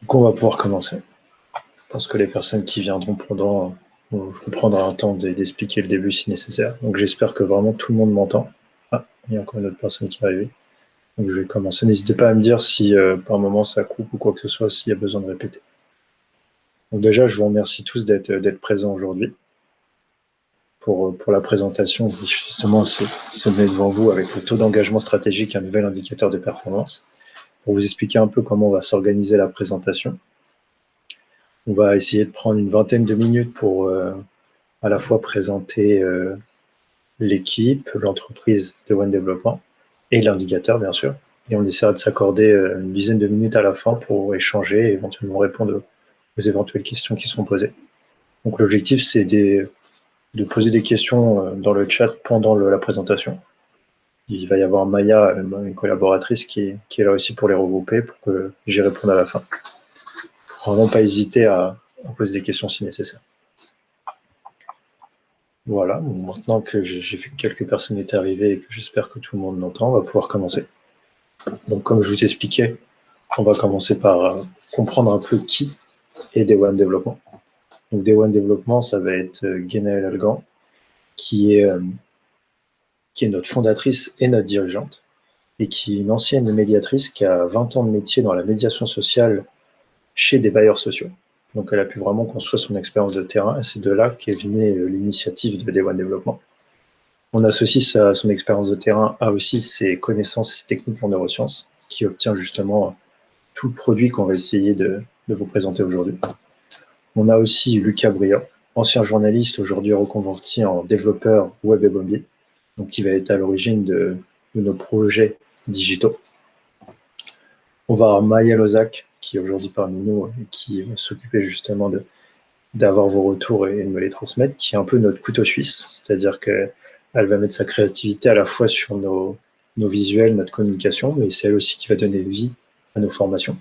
Donc on va pouvoir commencer. Je pense que les personnes qui viendront pendant vont prendre un temps d'expliquer le début si nécessaire. Donc j'espère que vraiment tout le monde m'entend. Ah, il y a encore une autre personne qui est arrivée. Donc je vais commencer. N'hésitez pas à me dire si par moment ça coupe ou quoi que ce soit, s'il y a besoin de répéter. Donc déjà, je vous remercie tous d'être présents aujourd'hui pour la présentation. Justement, se met devant vous avec le taux d'engagement stratégique, un nouvel indicateur de performance, pour vous expliquer un peu comment on va s'organiser la présentation. On va essayer de prendre une vingtaine de minutes pour à la fois présenter l'équipe, l'entreprise de One Development et l'indicateur, bien sûr. Et on essaiera de s'accorder une dizaine de minutes à la fin pour échanger et éventuellement répondre aux éventuelles questions qui seront posées. Donc l'objectif, c'est de poser des questions dans le chat pendant la présentation. Il va y avoir Maya, une collaboratrice, qui est là aussi pour les regrouper, pour que j'y réponde à la fin. Il ne faut vraiment pas hésiter à poser des questions si nécessaire. Voilà, maintenant que j'ai vu que quelques personnes étaient arrivées et que j'espère que tout le monde m'entend, on va pouvoir commencer. Donc comme je vous expliquais, on va commencer par comprendre un peu qui est Day One Development. Donc Day One Development, ça va être Guénaëlle Algan, qui est notre fondatrice et notre dirigeante, et qui est une ancienne médiatrice qui a 20 ans de métier dans la médiation sociale chez des bailleurs sociaux. Donc elle a pu vraiment construire son expérience de terrain, et c'est de là qu'est venue l'initiative de Day One Development. On associe son expérience de terrain à aussi ses connaissances techniques en neurosciences, qui obtient justement tout le produit qu'on va essayer de vous présenter aujourd'hui. On a aussi Lucas Briand, ancien journaliste, aujourd'hui reconverti en développeur web et mobile, donc qui va être à l'origine de nos projets digitaux. On va avoir Maya Lozak, qui est aujourd'hui parmi nous, et qui va s'occuper justement d'avoir vos retours et de me les transmettre, qui est un peu notre couteau suisse, c'est-à-dire qu'elle va mettre sa créativité à la fois sur nos visuels, notre communication, mais c'est elle aussi qui va donner vie à nos formations.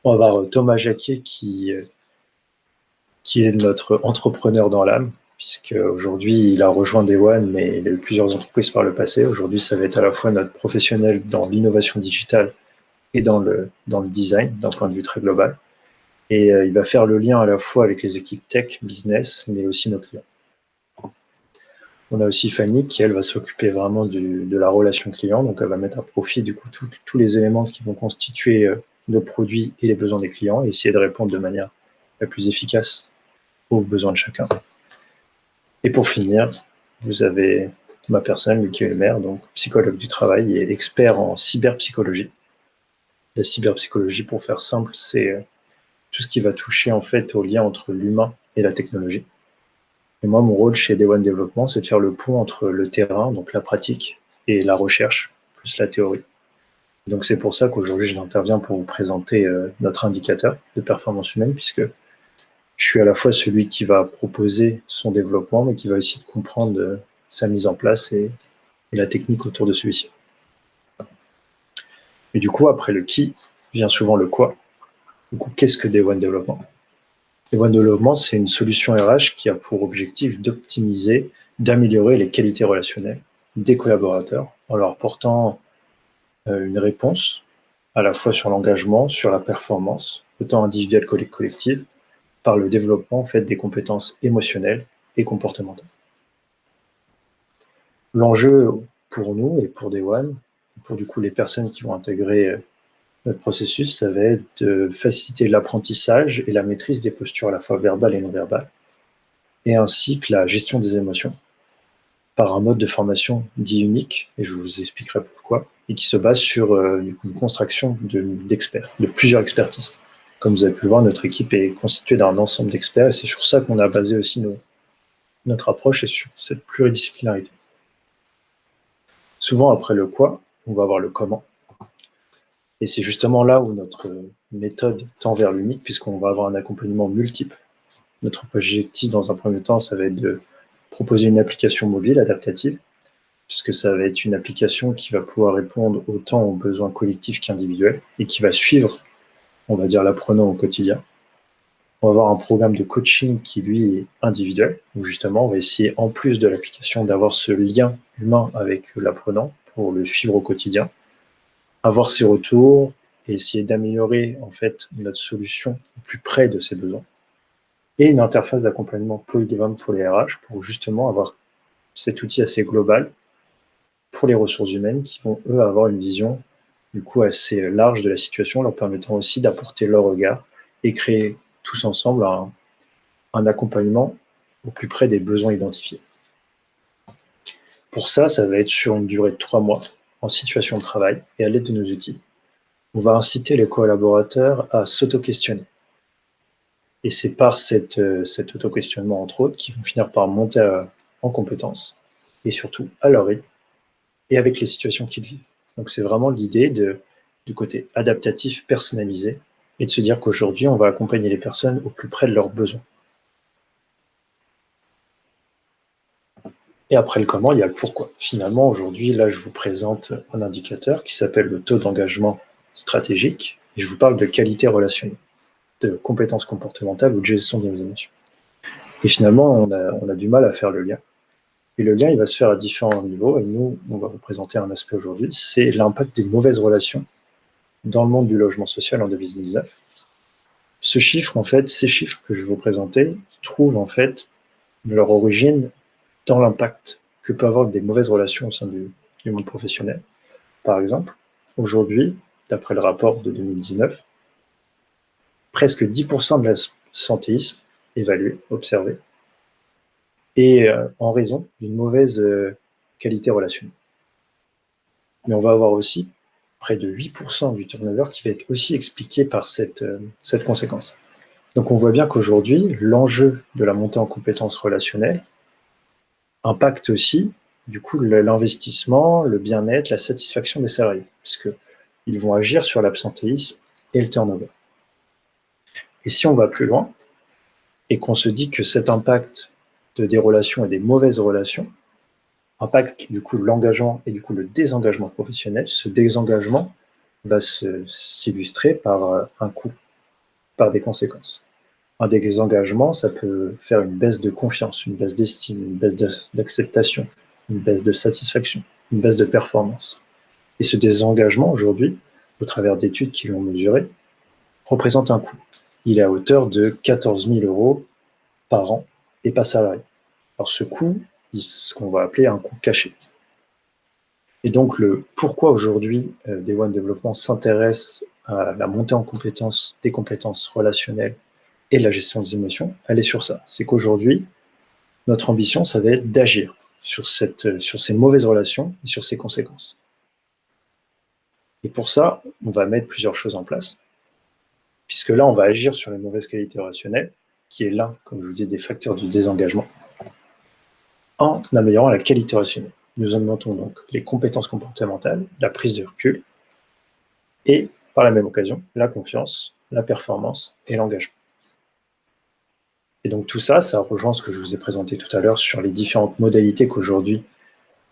On va avoir Thomas Jacquier, qui est notre entrepreneur dans l'âme, puisque aujourd'hui il a rejoint Day One, mais il a eu plusieurs entreprises par le passé. Aujourd'hui, ça va être à la fois notre professionnel dans l'innovation digitale et dans le design, d'un point de vue très global. Et il va faire le lien à la fois avec les équipes tech, business, mais aussi nos clients. On a aussi Fanny qui, elle, va s'occuper vraiment de la relation client. Donc, elle va mettre à profit du coup tous les éléments qui vont constituer nos produits et les besoins des clients et essayer de répondre de manière la plus efficace aux besoins de chacun. Et pour finir, vous avez ma personne, Lucie Ulmer, donc psychologue du travail et expert en cyberpsychologie. La cyberpsychologie, pour faire simple, c'est tout ce qui va toucher en fait au lien entre l'humain et la technologie. Et moi, mon rôle chez Day One Development, c'est de faire le pont entre le terrain, donc la pratique, et la recherche, plus la théorie. Donc c'est pour ça qu'aujourd'hui, j'interviens pour vous présenter notre indicateur de performance humaine, puisque je suis à la fois celui qui va proposer son développement, mais qui va aussi comprendre sa mise en place et la technique autour de celui-ci. Et du coup, après le qui, vient souvent le quoi. Du coup, qu'est-ce que Day One Development? Day One Development, c'est une solution RH qui a pour objectif d'optimiser, d'améliorer les qualités relationnelles des collaborateurs en leur apportant une réponse à la fois sur l'engagement, sur la performance, autant individuelle que collective, par le développement en fait, des compétences émotionnelles et comportementales. L'enjeu pour nous et pour Day One, pour du coup les personnes qui vont intégrer notre processus, ça va être de faciliter l'apprentissage et la maîtrise des postures à la fois verbales et non verbales, et ainsi que la gestion des émotions, par un mode de formation dit unique, et je vous expliquerai pourquoi, et qui se base sur une construction d'experts, de plusieurs expertises. Comme vous avez pu le voir, notre équipe est constituée d'un ensemble d'experts, et c'est sur ça qu'on a basé aussi notre approche et sur cette pluridisciplinarité. Souvent, après le quoi, on va avoir le comment. Et c'est justement là où notre méthode tend vers l'unique, puisqu'on va avoir un accompagnement multiple. Notre objectif, dans un premier temps, ça va être de proposer une application mobile adaptative, puisque ça va être une application qui va pouvoir répondre autant aux besoins collectifs qu'individuels et qui va suivre, on va dire, l'apprenant au quotidien. On va avoir un programme de coaching qui, lui, est individuel, où justement, on va essayer, en plus de l'application, d'avoir ce lien humain avec l'apprenant pour le suivre au quotidien, avoir ses retours et essayer d'améliorer en fait notre solution au plus près de ses besoins. Et une interface d'accompagnement polyvalente pour les RH pour justement avoir cet outil assez global pour les ressources humaines qui vont, eux, avoir une vision du coup assez large de la situation, leur permettant aussi d'apporter leur regard et créer tous ensemble un accompagnement au plus près des besoins identifiés. Pour ça, ça va être sur une durée de 3 mois en situation de travail et à l'aide de nos outils. On va inciter les collaborateurs à s'auto-questionner. Et c'est par cet auto-questionnement, entre autres, qu'ils vont finir par monter en compétences et surtout à leur rythme et avec les situations qu'ils vivent. Donc c'est vraiment l'idée du côté adaptatif, personnalisé, et de se dire qu'aujourd'hui, on va accompagner les personnes au plus près de leurs besoins. Et après le comment, il y a le pourquoi. Finalement, aujourd'hui, là, je vous présente un indicateur qui s'appelle le taux d'engagement stratégique, et je vous parle de qualité relationnelle, de compétences comportementales ou de gestion des émotions. Et finalement, on a du mal à faire le lien. Et le lien, il va se faire à différents niveaux, et nous, on va vous présenter un aspect aujourd'hui, c'est l'impact des mauvaises relations dans le monde du logement social en 2019. Ce chiffre, en fait, ces chiffres que je vais vous présenter, trouvent en fait leur origine dans l'impact que peut avoir des mauvaises relations au sein du monde professionnel. Par exemple, aujourd'hui, d'après le rapport de 2019, presque 10% de l'absentéisme évalué, observé, est en raison d'une mauvaise qualité relationnelle. Mais on va avoir aussi près de 8% du turnover qui va être aussi expliqué par cette conséquence. Donc on voit bien qu'aujourd'hui, l'enjeu de la montée en compétences relationnelles impacte aussi du coup l'investissement, le bien-être, la satisfaction des salariés, puisqu'ils vont agir sur l'absentéisme et le turnover. Et si on va plus loin, et qu'on se dit que cet impact des relations et des mauvaises relations impacte du coup l'engagement et du coup le désengagement professionnel, ce désengagement va s'illustrer par un coût, par des conséquences. Un désengagement, ça peut faire une baisse de confiance, une baisse d'estime, une baisse d'acceptation, une baisse de satisfaction, une baisse de performance. Et ce désengagement, aujourd'hui, au travers d'études qui l'ont mesuré, représente un coût. Il est à hauteur de 14 000 € par an et pas salarié. Alors ce coût, c'est ce qu'on va appeler un coût caché. Et donc le pourquoi aujourd'hui Day One Développement s'intéresse à la montée en compétences, des compétences relationnelles et la gestion des émotions, elle est sur ça. C'est qu'aujourd'hui, notre ambition, ça va être d'agir sur ces mauvaises relations et sur ces conséquences. Et pour ça, on va mettre plusieurs choses en place, puisque là, on va agir sur les mauvaises qualités relationnelles, qui est l'un, comme je vous dis, des facteurs du désengagement, en améliorant la qualité relationnelle. Nous augmentons donc les compétences comportementales, la prise de recul, et par la même occasion, la confiance, la performance et l'engagement. Et donc tout ça, ça rejoint ce que je vous ai présenté tout à l'heure sur les différentes modalités qu'aujourd'hui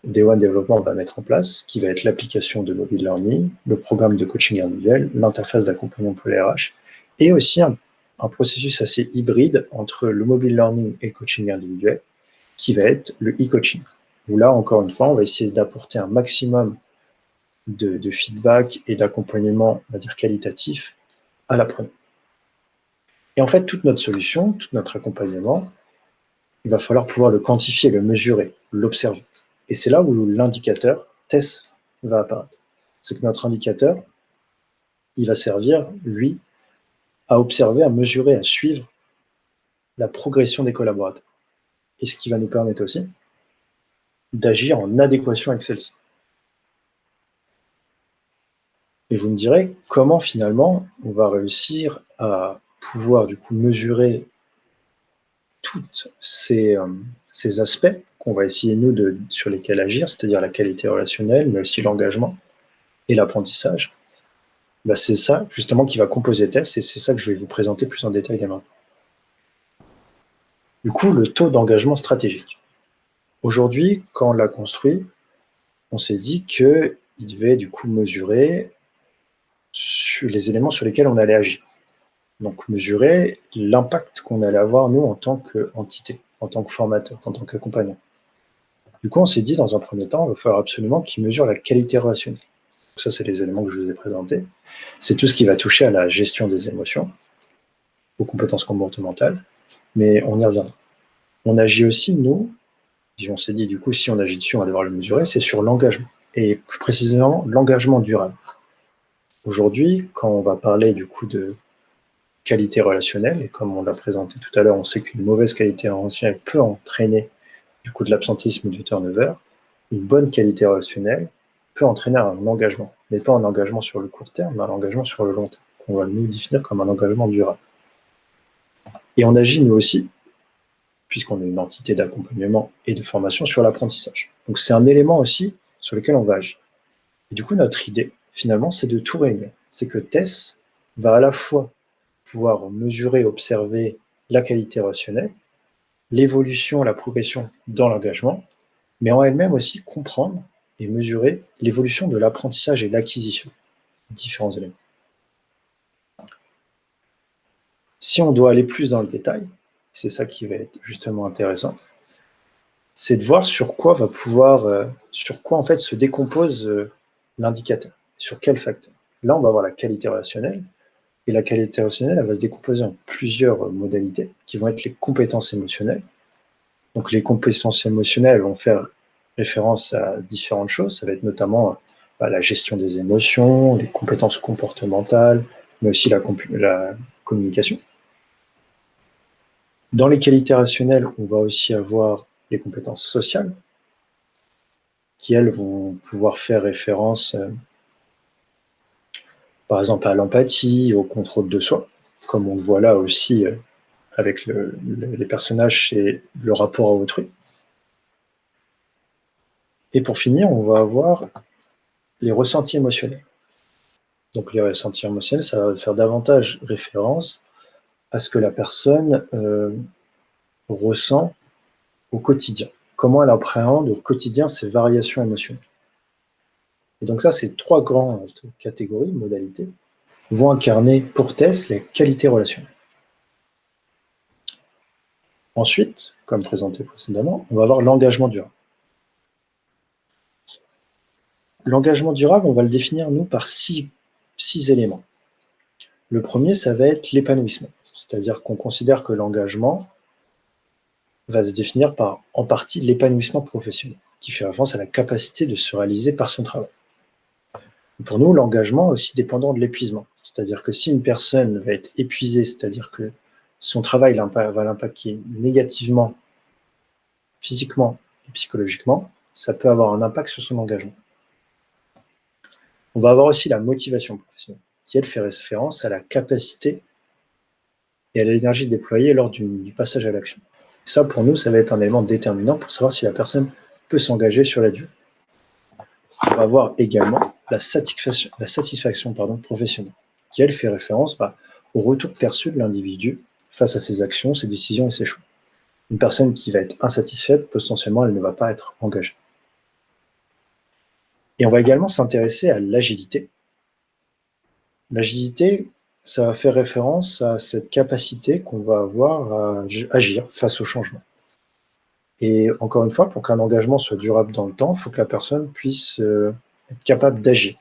Day One Développement va mettre en place, qui va être l'application de mobile learning, le programme de coaching individuel, l'interface d'accompagnement pour les RH, et aussi un processus assez hybride entre le mobile learning et le coaching individuel, qui va être le e-coaching. Où là, encore une fois, on va essayer d'apporter un maximum de feedback et d'accompagnement, on va dire, qualitatif à l'apprenant. Et en fait, toute notre solution, tout notre accompagnement, il va falloir pouvoir le quantifier, le mesurer, l'observer. Et c'est là où l'indicateur TESS va apparaître. C'est que notre indicateur, il va servir, lui, à observer, à mesurer, à suivre la progression des collaborateurs. Et ce qui va nous permettre aussi d'agir en adéquation avec celle-ci. Et vous me direz comment finalement on va réussir à pouvoir du coup mesurer tous ces aspects qu'on va essayer nous sur lesquels agir, c'est-à-dire la qualité relationnelle, mais aussi l'engagement et l'apprentissage. Bah, c'est ça justement qui va composer TESS et c'est ça que je vais vous présenter plus en détail dès maintenant. Du coup, le taux d'engagement stratégique. Aujourd'hui, quand on l'a construit, on s'est dit qu'il devait du coup mesurer sur les éléments sur lesquels on allait agir. Donc mesurer l'impact qu'on allait avoir nous en tant qu'entité, en tant que formateur, en tant qu'accompagnant. Du coup, on s'est dit dans un premier temps, il va falloir absolument qu'il mesure la qualité relationnelle. Donc ça, c'est les éléments que je vous ai présentés. C'est tout ce qui va toucher à la gestion des émotions, aux compétences comportementales, mais on y reviendra. On agit aussi, nous, on s'est dit, du coup, si on agit dessus, on va devoir le mesurer, c'est sur l'engagement, et plus précisément, l'engagement durable. Aujourd'hui, quand on va parler, du coup, de qualité relationnelle, et comme on l'a présenté tout à l'heure, on sait qu'une mauvaise qualité relationnelle peut entraîner, du coup, de l'absentéisme ou du turnover. Une bonne qualité relationnelle peut entraîner un engagement, mais pas un engagement sur le court terme, mais un engagement sur le long terme, qu'on va nous définir comme un engagement durable. Et on agit, nous aussi, puisqu'on est une entité d'accompagnement et de formation, sur l'apprentissage. Donc c'est un élément aussi sur lequel on va agir. Et du coup, notre idée, finalement, c'est de tout réunir. C'est que Tess va à la fois pouvoir mesurer, observer la qualité relationnelle, l'évolution, la progression dans l'engagement, mais en elle-même aussi comprendre et mesurer l'évolution de l'apprentissage et l'acquisition de différents éléments. Si on doit aller plus dans le détail, c'est ça qui va être justement intéressant, c'est de voir sur quoi va pouvoir, sur quoi en fait se décompose l'indicateur, sur quel facteur. Là, on va voir la qualité relationnelle, et la qualité relationnelle, elle va se décomposer en plusieurs modalités, qui vont être les compétences émotionnelles. Donc les compétences émotionnelles vont faire référence à différentes choses, ça va être notamment la gestion des émotions, les compétences comportementales, mais aussi la communication. Dans les qualités rationnelles, on va aussi avoir les compétences sociales, qui, elles, vont pouvoir faire référence, par exemple, à l'empathie, au contrôle de soi, comme on le voit là aussi avec les personnages et le rapport à autrui. Et pour finir, on va avoir les ressentis émotionnels. Donc les ressentis émotionnels, ça va faire davantage référence à ce que la personne ressent au quotidien. Comment elle appréhende au quotidien ces variations émotionnelles. Et donc ça, ces trois grandes catégories, modalités, vont incarner pour Tess les qualités relationnelles. Ensuite, comme présenté précédemment, on va avoir l'engagement durable. L'engagement durable, on va le définir, nous, par six éléments. Le premier, ça va être l'épanouissement. C'est-à-dire qu'on considère que l'engagement va se définir par, en partie, l'épanouissement professionnel, qui fait référence à la capacité de se réaliser par son travail. Et pour nous, l'engagement est aussi dépendant de l'épuisement. C'est-à-dire que si une personne va être épuisée, c'est-à-dire que son travail va l'impacter négativement, physiquement et psychologiquement, ça peut avoir un impact sur son engagement. On va avoir aussi la motivation professionnelle, qui elle fait référence à la capacité et à l'énergie déployée lors du passage à l'action. Ça, pour nous, ça va être un élément déterminant pour savoir si la personne peut s'engager sur la durée. On va avoir également la satisfaction professionnelle, qui elle fait référence au retour perçu de l'individu face à ses actions, ses décisions et ses choix. Une personne qui va être insatisfaite, potentiellement, elle ne va pas être engagée. Et on va également s'intéresser à l'agilité. L'agilité, ça va faire référence à cette capacité qu'on va avoir à agir face au changement. Et encore une fois, pour qu'un engagement soit durable dans le temps, il faut que la personne puisse être capable d'agir,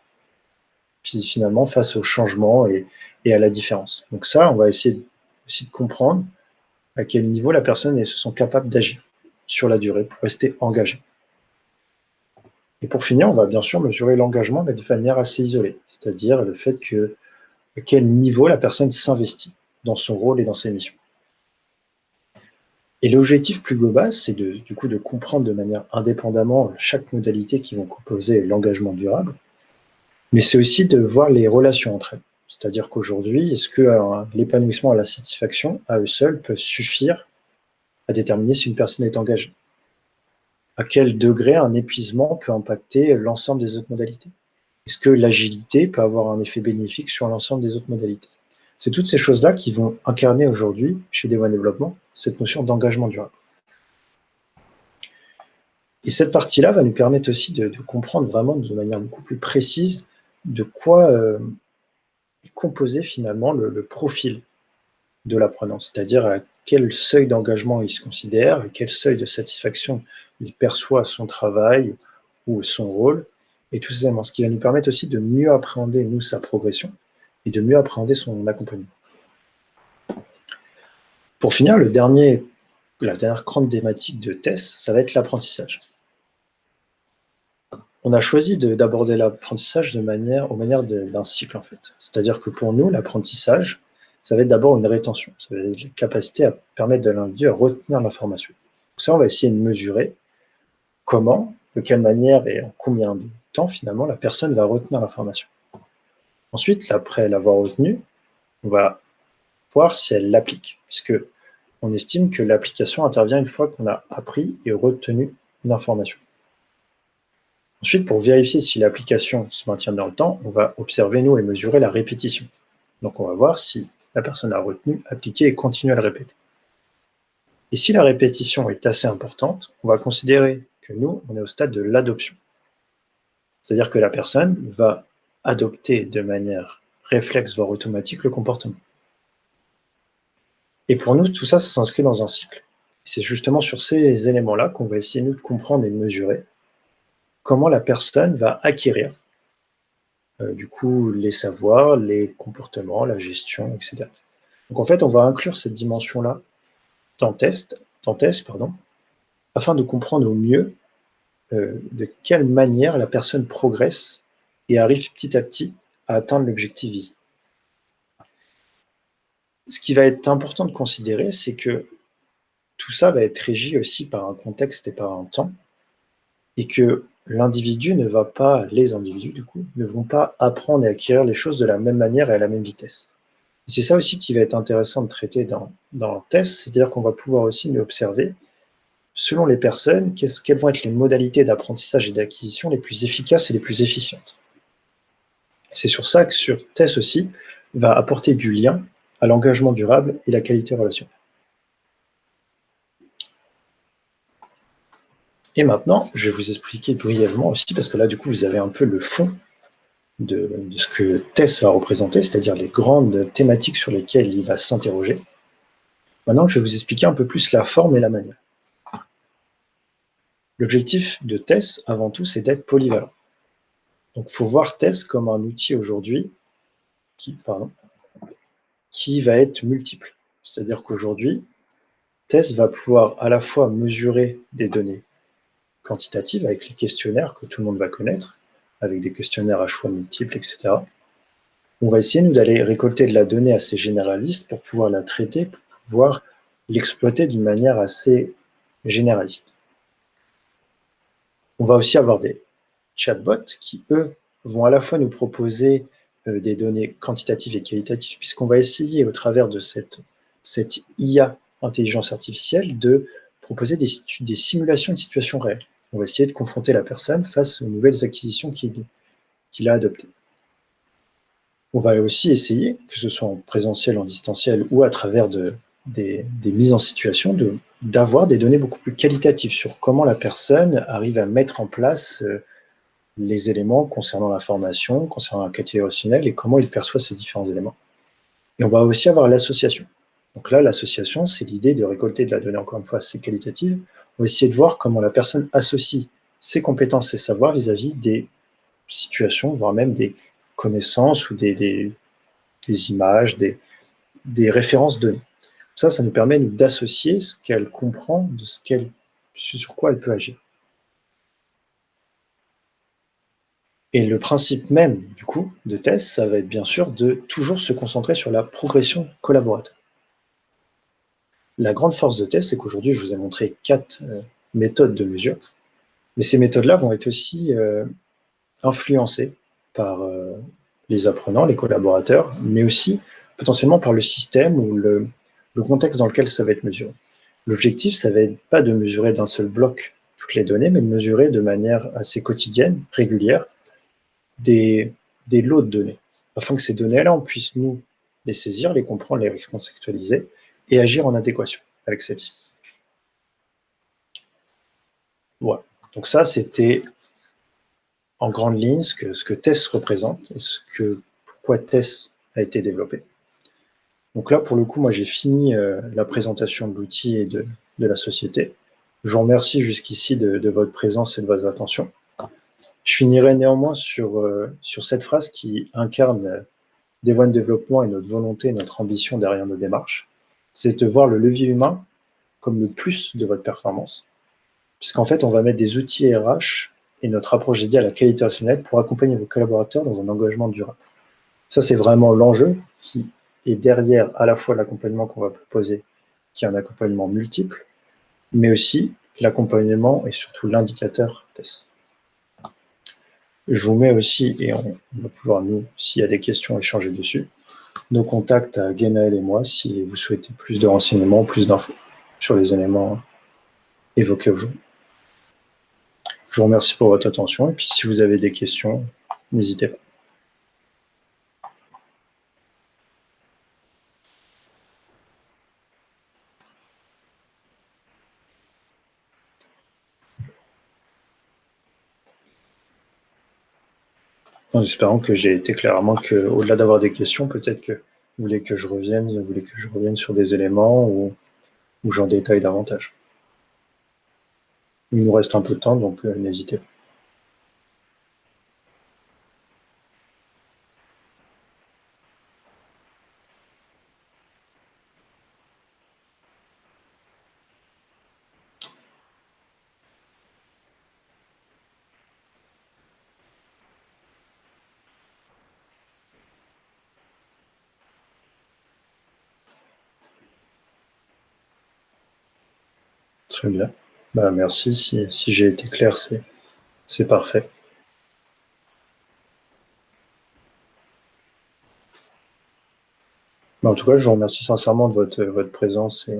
puis finalement face au changement et à la différence. Donc ça, on va essayer aussi de comprendre à quel niveau la personne se sent capable d'agir sur la durée pour rester engagée. Et pour finir, on va bien sûr mesurer l'engagement, mais de manière assez isolée, c'est-à-dire le fait à quel niveau la personne s'investit dans son rôle et dans ses missions. Et l'objectif plus global, c'est du coup de comprendre de manière indépendamment chaque modalité qui vont composer l'engagement durable, mais c'est aussi de voir les relations entre elles. C'est-à-dire qu'aujourd'hui, est-ce que l'épanouissement et la satisfaction, à eux seuls, peuvent suffire à déterminer si une personne est engagée? À quel degré un épuisement peut impacter l'ensemble des autres modalités? Est-ce que l'agilité peut avoir un effet bénéfique sur l'ensemble des autres modalités? C'est toutes ces choses-là qui vont incarner aujourd'hui, chez Day One Développement, cette notion d'engagement durable. Et cette partie-là va nous permettre aussi de comprendre vraiment de manière beaucoup plus précise de quoi est composé finalement le profil de l'apprenant, c'est-à-dire à quel seuil d'engagement il se considère, à quel seuil de satisfaction il perçoit son travail ou son rôle, et tous ces éléments, ce qui va nous permettre aussi de mieux appréhender, nous, sa progression et de mieux appréhender son accompagnement. Pour finir, la dernière grande thématique de TESS, ça va être l'apprentissage. On a choisi d'aborder l'apprentissage aux manières d'un cycle, en fait. C'est-à-dire que pour nous, l'apprentissage, ça va être d'abord une rétention. Ça va être la capacité à permettre de l'individu à retenir l'information. Donc ça, on va essayer de mesurer comment, de quelle manière et en combien de temps, finalement, la personne va retenir l'information. Ensuite, après l'avoir retenue, on va voir si elle l'applique, puisque on estime que l'application intervient une fois qu'on a appris et retenu une information. Ensuite, pour vérifier si l'application se maintient dans le temps, on va observer, nous, et mesurer la répétition. Donc, on va voir si la personne a retenu, appliqué et continue à le répéter. Et si la répétition est assez importante, on va considérer que nous, on est au stade de l'adoption. C'est-à-dire que la personne va adopter de manière réflexe, voire automatique, le comportement. Et pour nous, tout ça, ça s'inscrit dans un cycle. C'est justement sur ces éléments-là qu'on va essayer, nous, de comprendre et de mesurer comment la personne va acquérir du coup les savoirs, les comportements, la gestion, etc. Donc en fait, on va inclure cette dimension-là dans TESS, afin de comprendre au mieux de quelle manière la personne progresse et arrive petit à petit à atteindre l'objectif visé. Ce qui va être important de considérer, c'est que tout ça va être régi aussi par un contexte et par un temps, et que l'individu ne va pas, les individus du coup, ne vont pas apprendre et acquérir les choses de la même manière et à la même vitesse. Et c'est ça aussi qui va être intéressant de traiter dans le test, c'est-à-dire qu'on va pouvoir aussi mieux observer, selon les personnes, quelles vont être les modalités d'apprentissage et d'acquisition les plus efficaces et les plus efficientes. C'est sur ça que sur TESS aussi va apporter du lien à l'engagement durable et la qualité relationnelle. Et maintenant, je vais vous expliquer brièvement aussi, parce que là, du coup, vous avez un peu le fond de ce que TESS va représenter, c'est-à-dire les grandes thématiques sur lesquelles il va s'interroger. Maintenant, je vais vous expliquer un peu plus la forme et la manière. L'objectif de TESS, avant tout, c'est d'être polyvalent. Donc, il faut voir TESS comme un outil aujourd'hui qui va être multiple. C'est-à-dire qu'aujourd'hui, TESS va pouvoir à la fois mesurer des données quantitatives avec les questionnaires que tout le monde va connaître, avec des questionnaires à choix multiples, etc. On va essayer, nous, d'aller récolter de la donnée assez généraliste pour pouvoir la traiter, pour pouvoir l'exploiter d'une manière assez généraliste. On va aussi avoir des chatbots qui, eux, vont à la fois nous proposer des données quantitatives et qualitatives, puisqu'on va essayer, au travers de cette IA, intelligence artificielle, de proposer des simulations de situations réelles. On va essayer de confronter la personne face aux nouvelles acquisitions qu'il a adoptées. On va aussi essayer, que ce soit en présentiel, en distanciel ou à travers des mises en situation, d'avoir des données beaucoup plus qualitatives sur comment la personne arrive à mettre en place les éléments concernant la formation, concernant la qualité relationnelle et comment il perçoit ces différents éléments. Et on va aussi avoir l'association. Donc là, l'association, c'est l'idée de récolter de la donnée, encore une fois, assez qualitative. On va essayer de voir comment la personne associe ses compétences et savoirs vis-à-vis des situations, voire même des connaissances ou des images, des références données. Ça nous permet d'associer ce qu'elle comprend de sur quoi elle peut agir. Et le principe même, du coup, de TESS, ça va être bien sûr de toujours se concentrer sur la progression collaborateur. La grande force de TESS, c'est qu'aujourd'hui, je vous ai montré 4 méthodes de mesure, mais ces méthodes-là vont être aussi influencées par les apprenants, les collaborateurs, mais aussi potentiellement par le système ou le contexte dans lequel ça va être mesuré. L'objectif, ça va être pas de mesurer d'un seul bloc toutes les données, mais de mesurer de manière assez quotidienne, régulière, des lots de données, afin que ces données-là, on puisse nous les saisir, les comprendre, les recontextualiser et agir en adéquation avec celles-ci. Voilà. Donc ça, c'était en grande ligne ce que TESS représente et pourquoi TESS a été développé. Donc là, pour le coup, moi, j'ai fini la présentation de l'outil et de la société. Je vous remercie jusqu'ici de votre présence et de votre attention. Je finirai néanmoins sur cette phrase qui incarne Day-One Développement et notre volonté et notre ambition derrière nos démarches. C'est de voir le levier humain comme le plus de votre performance. Puisqu'en fait, on va mettre des outils RH et notre approche dédiée à la qualité relationnelle pour accompagner vos collaborateurs dans un engagement durable. Ça, c'est vraiment l'enjeu qui est derrière à la fois l'accompagnement qu'on va proposer, qui est un accompagnement multiple, mais aussi l'accompagnement et surtout l'indicateur TESS. Je vous mets aussi, et on va pouvoir, nous, s'il y a des questions, échanger dessus, nos contacts à Guénaël et moi si vous souhaitez plus de renseignements, plus d'infos sur les éléments évoqués aujourd'hui. Je vous remercie pour votre attention et puis si vous avez des questions, n'hésitez pas. En espérant que j'ai été clair, à moins qu'au-delà d'avoir des questions, peut-être que vous voulez que je revienne sur des éléments ou j'en détaille davantage. Il nous reste un peu de temps, donc n'hésitez pas. Très bien. Bah, merci. Si j'ai été clair, c'est parfait. Mais en tout cas, je vous remercie sincèrement de votre présence et